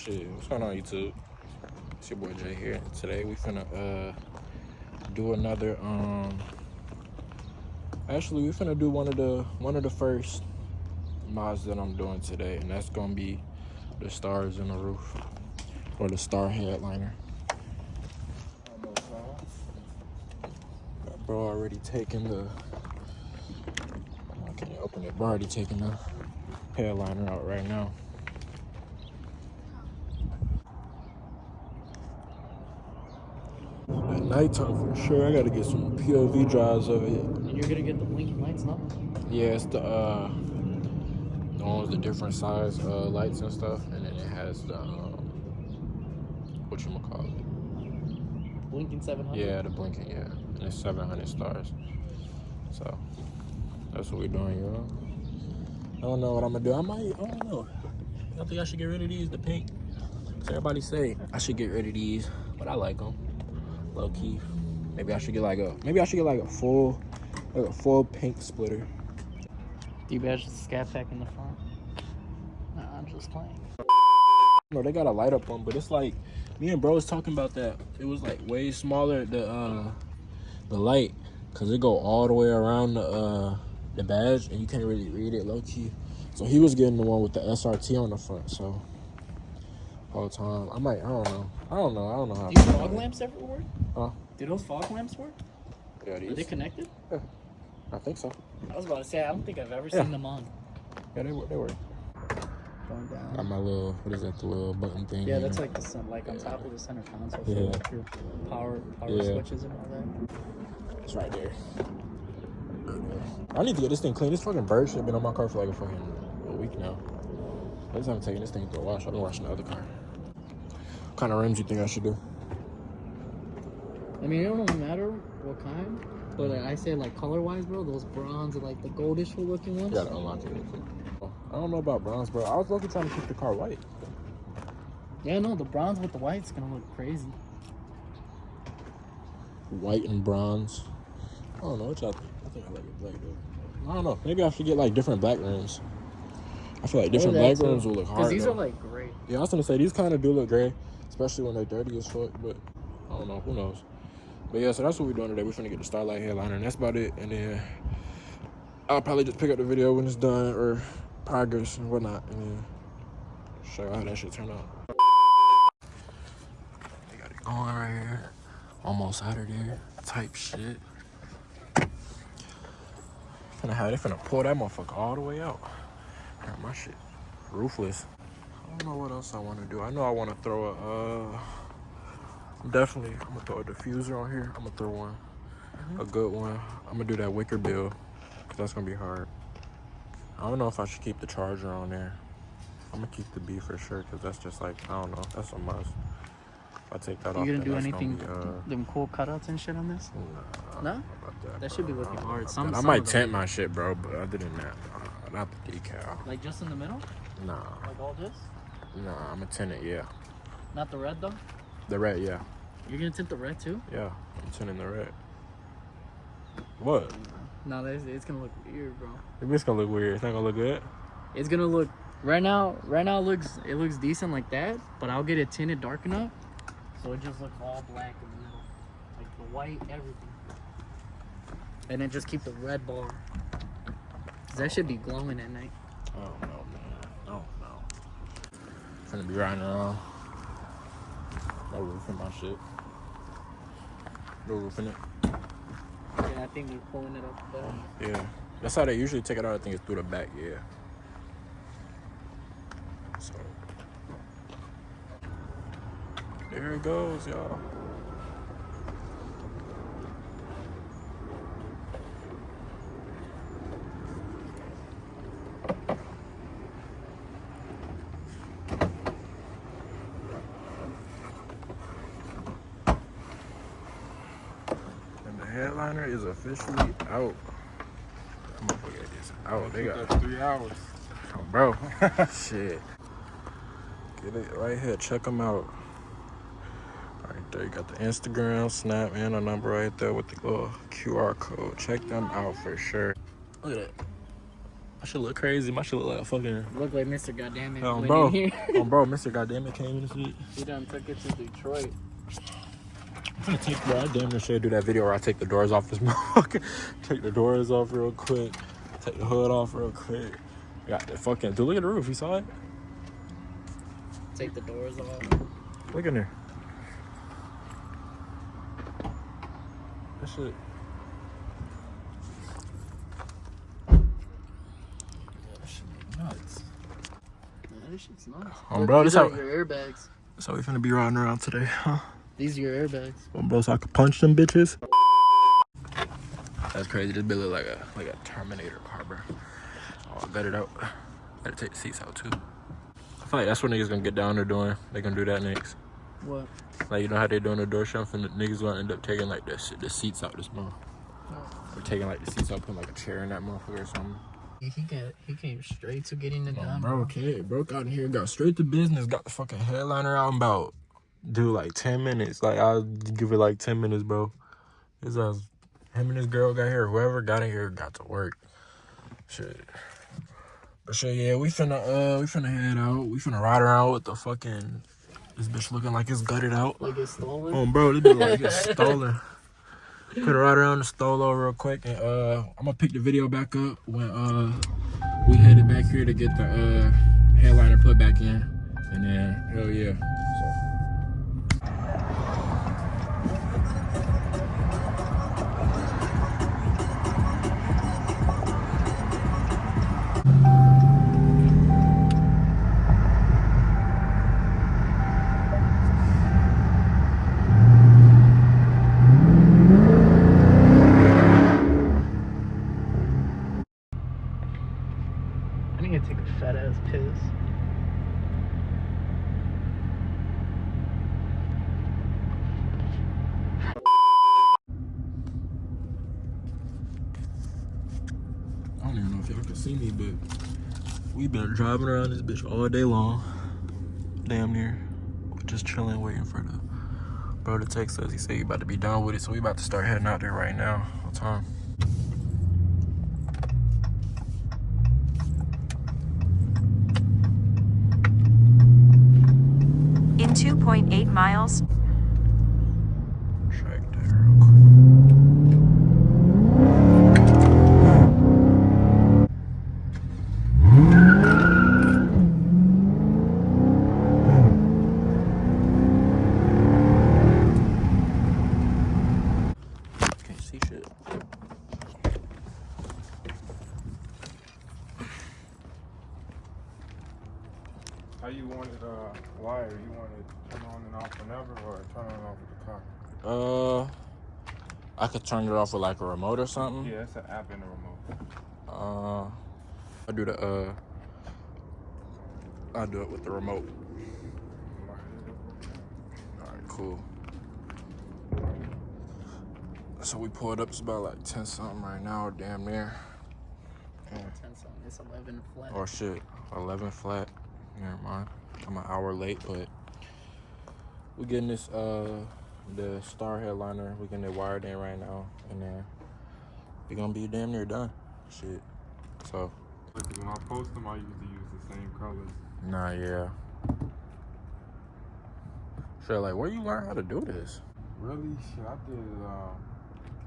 Shit, what's going on YouTube? It's your boy Jay here. Today we finna do another actually we finna do one of the first mods that I'm doing today, and that's gonna be the stars in the roof, or the star headliner. Got bro already taking the, I can't open it, bro already taking the headliner out right now. At nighttime for sure, I gotta get some POV drives of it. And you're gonna get the blinking lights, no? Yeah, it's the one with the different size lights and stuff, and then it has the whatchamacallit? Blinking 700? Yeah, the blinking, yeah. And it's 700 stars. So that's what we're doing, y'all. I don't know what I'm gonna do. I don't know. I think I should get rid of these, the pink. So everybody say I should get rid of these, but I like them. Low key. Maybe I should get like a full pink splitter. Do you badge the Scatpack in the front? Nah, I'm just playing. No, they got a light up on, but it's like me and bro was talking about that. It was like way smaller the light, cause it go all the way around the badge, and you can't really read it low key. So he was getting the one with the SRT on the front. So whole time I don't know how. Do fog lamps ever work? Huh? Do those fog lamps work? Yeah, these. Are they connected? Yeah, I think so. I was about to say, I don't think I've ever seen them on. Yeah, they work. Going down. Got my little, what is that, the little button thing? Yeah, that's like the sun, like on top of the center console for Yeah. like your power switches and all that. It's right there. I need to get this thing clean. This fucking bird shit been on my car for like a week now. I just haven't taken this thing to a wash. I've been washing the other car. What kind of rims you think I should do? I mean, it don't matter what kind, but like, I say like color-wise, bro, those bronze are like the goldish looking ones. You gotta unlock it real quick. I don't know about bronze, bro. I was looking trying to keep the car white. Yeah, no, the bronze with the white's gonna look crazy. White and bronze. I don't know what y'all think. I think I like it black though. I don't know. Maybe I should get like different black rims. I feel like different black rims will look hard. Because these though. are like gray. Yeah, I was gonna say these kind of do look gray, especially when they're dirty as fuck. But I don't know. Who knows? But yeah, so that's what we're doing today. We're finna get the Starlight headliner, and that's about it. And then I'll probably just pick up the video when it's done, or progress and whatnot, and then show you how that shit turn out. They got it going right here. Almost out of there. Type shit. They finna pull that motherfucker all the way out. Man, my shit ruthless. I don't know what else I want to do. I know I want to throw I'm gonna throw a diffuser on here. I'm gonna throw one, a good one. I'm gonna do that wicker bill, cause that's gonna be hard. I don't know if I should keep the charger on there. I'm gonna keep the B for sure, cause that's just like, I don't know, that's a must. If I take that off, You gonna do that's anything, gonna be, them cool cutouts and shit on this? Nah, No? about That should be looking hard. I might tint my shit, bro, but other than that, not the decal. Like just in the middle? Nah. Like all this? Nah, I'm gonna tint it, yeah. Not the red though? The red, yeah. You're gonna tint the red too? Yeah, I'm tinting the red. What? No, it's gonna look weird, bro. It's gonna look weird. It's not gonna look good. It's gonna look right now it looks decent like that, but I'll get it tinted dark enough so it just looks all black in the middle. Like the white, everything. And then just keep the red bar. Cause that should be glowing at night. I don't know, man. I don't know. Finna be riding around. No roof in my shit. No roof in it. Yeah, I think we're pulling it up there. Yeah. That's how they usually take it out. I think it's through the back, yeah. So there it goes, y'all. Headliner is officially out. I'm gonna forget this. Out. They got 3 hours. Oh, bro. Shit. Get it right here. Check them out. Right there. You got the Instagram, Snap, and a number right there with the little QR code. Check them out for sure. Look at that. My shit look crazy. My shit look like a fucking. Look like Mr. Goddamn it went bro. in here. Bro, Mr. Goddamn it came in this shit. He done took it to Detroit. I'm gonna take, bro. I damn near should do that video where I take the doors off this motherfucker. Take the doors off real quick. Take the hood off real quick. Got the fucking. Dude, look at the roof. You saw it? Take the doors off. Look in there. That shit. Nuts. Yeah, this shit's nuts. Bro, these this are how. your airbags. So we finna be riding around today, huh? These are your airbags. Bro, so I could punch them bitches. That's crazy. This bitch look like a Terminator car, bro. Oh, gut it out. Gotta take the seats out too. I feel like that's what niggas gonna get down there doing. They gonna do that next. What? Like, you know how they doing the door shuffle, and the niggas gonna end up taking like the seats out this month. Or taking like the seats out, putting like a chair in that motherfucker or something. He came straight to getting it done. Bro, okay, broke out in here, got straight to business, got the fucking headliner out in about, dude, like 10 minutes. Like, I'll give it like 10 minutes, bro. His ass, him and this girl got here, whoever got in here got to work. Shit. But shit, yeah, we finna head out. We finna ride around with the fucking, this bitch looking like it's gutted out. Like it's stolen? Oh, bro, this bitch like it's stolen. Finna ride around the stolo real quick, and I'm gonna pick the video back up when we headed back here to get the headliner put back in, and then hell yeah. I need to take a fat ass piss. I don't even know if y'all can see me, but we been driving around this bitch all day long, damn near. We're just chilling, waiting for the bro to text us. He said he about to be done with it, so we about to start heading out there right now. What time? In 2.8 miles. Track there real quick. Can't see shit. How you want it wired? You want it turn on and off whenever, or turn on and off with the car? I could turn it off with like a remote or something. Yeah, it's an app in the remote. I'll do it with the remote. Alright, cool. So we pulled up, it's about like 10 something right now, damn near. 10 something. It's 11 flat. Oh shit, 11 flat. Never mind. I'm an hour late, but we getting this the star headliner. We getting it wired in right now, and then we gonna be damn near done. Shit. So. Because when I post them, I usually use the same colors. Nah, yeah. Shit, like, where you learn how to do this? Really? Shit, I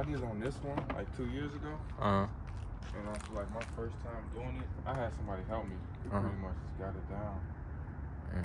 did it on this one like 2 years ago. And I feel like my first time doing it, I had somebody help me. We pretty much just got it down. Yeah.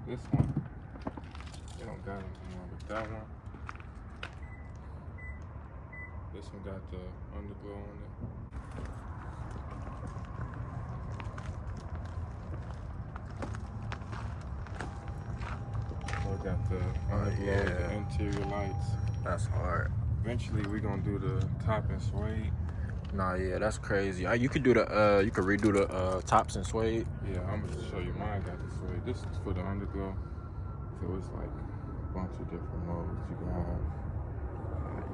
This one, they don't got it anymore, but that one, this one got the underglow on it. So it got the underglow, the interior lights. That's hard. Eventually, we're gonna do the top and suede. Nah, yeah, that's crazy. You could do the you could redo the tops and suede. Yeah, I'm gonna show you mine got the suede. This is for the underglow. So it's like a bunch of different modes you can have.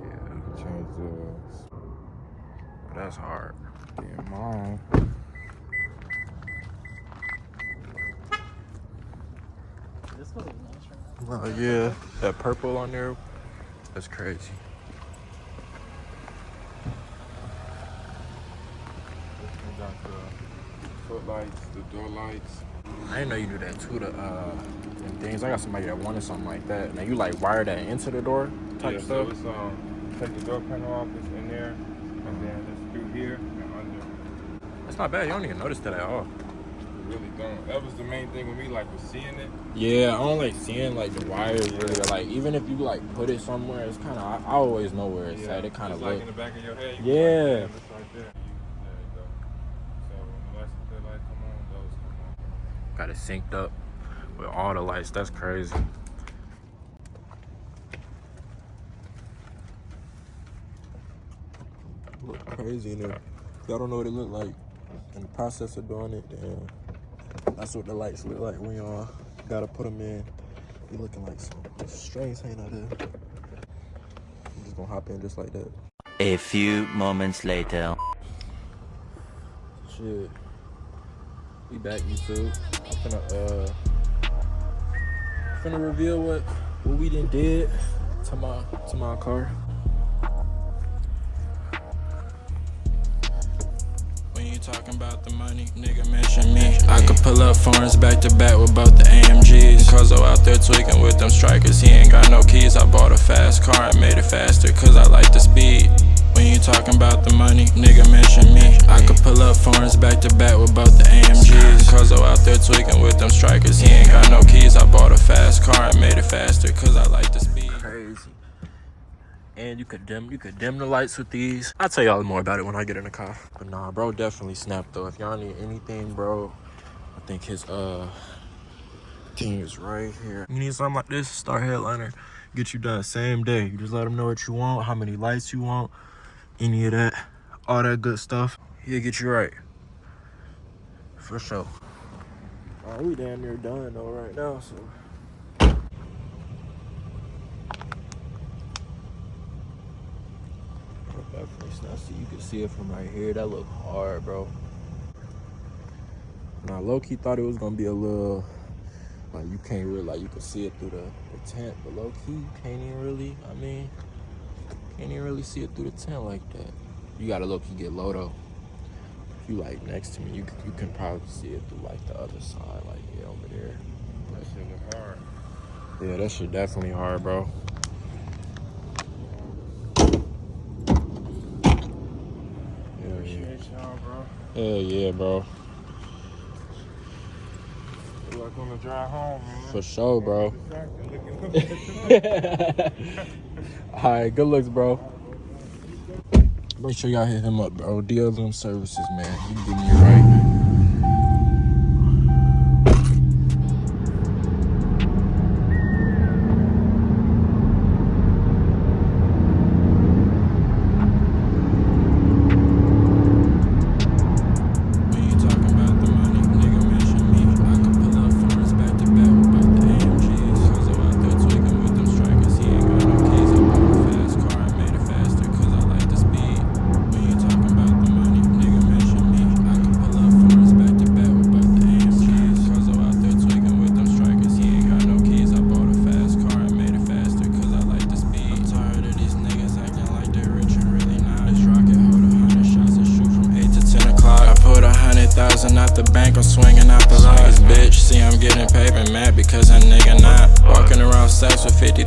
Yeah, you can change the. That's hard. Yeah, mine. This one is nice right now. Oh yeah, that purple on there, that's crazy. This one got the footlights, the door lights. I didn't know you do that too. Them things. I got somebody that wanted something like that. Now you like wire that into the door type stuff. So it's take the door panel off. It's in there, and then it's through here and under. That's not bad. You don't even notice that at all. You really don't. That was the main thing with me, like with seeing it. Yeah, I don't like seeing like the wires really. Like even if you like put it somewhere, it's kind of I always know where it's at. It kind of like look. in the back of your head. Yeah. It's right there. There you go. So when the lights come on, those come on. Got it synced up with all the lights. That's crazy. Look crazy in there. Y'all don't know what it look like. In the process of doing it, then that's what the lights look like when y'all gotta put them in. You looking like some strange ain't out there. I'm just gonna hop in just like that. A few moments later. Shit. We back, YouTube. I'm finna reveal what we done did to my car. When you talking about the money, nigga mention me. I could pull up foreigns back to back with both the AMGs. Cuzzo out there tweaking with them strikers, he ain't got no keys. I bought a fast car and made it faster cause I like the speed. When you talking about the money, nigga mention me. I could pull up foreigns back to back with both the AMGs. Cuzzo out there tweaking with them strikers, he ain't got no keys. I bought a fast car and made it faster cause I like the speed. Crazy. And you could dim the lights with these. I'll tell y'all more about it when I get in the car. But nah, bro, definitely snapped though. If y'all need anything, bro, I think his thing is right here. You need something like this, Star Headliner, get you done same day. You just let him know what you want, how many lights you want, any of that, all that good stuff. He'll get you right. For sure. All right, we damn near done though right now, so. Definitely snap. See, you can see it from right here. That look hard, bro. Now, low-key thought it was gonna be a little, like you can't really, like you can see it through the tent, but low-key you can't even really, can't even really see it through the tent like that. You gotta low-key get low though. If you like next to me, you can probably see it through like the other side, like yeah, over there. That shit look hard. Yeah, that shit definitely hard, bro. Hell yeah, bro. Good luck on the drive home, man. For sure, bro. Alright, good looks, bro. Make sure y'all hit him up, bro. DLM Services, man. He can get me right. Out the bank, I'm swinging out the lights, bitch. See, I'm getting paper mad because a nigga not walking around stacks with 50.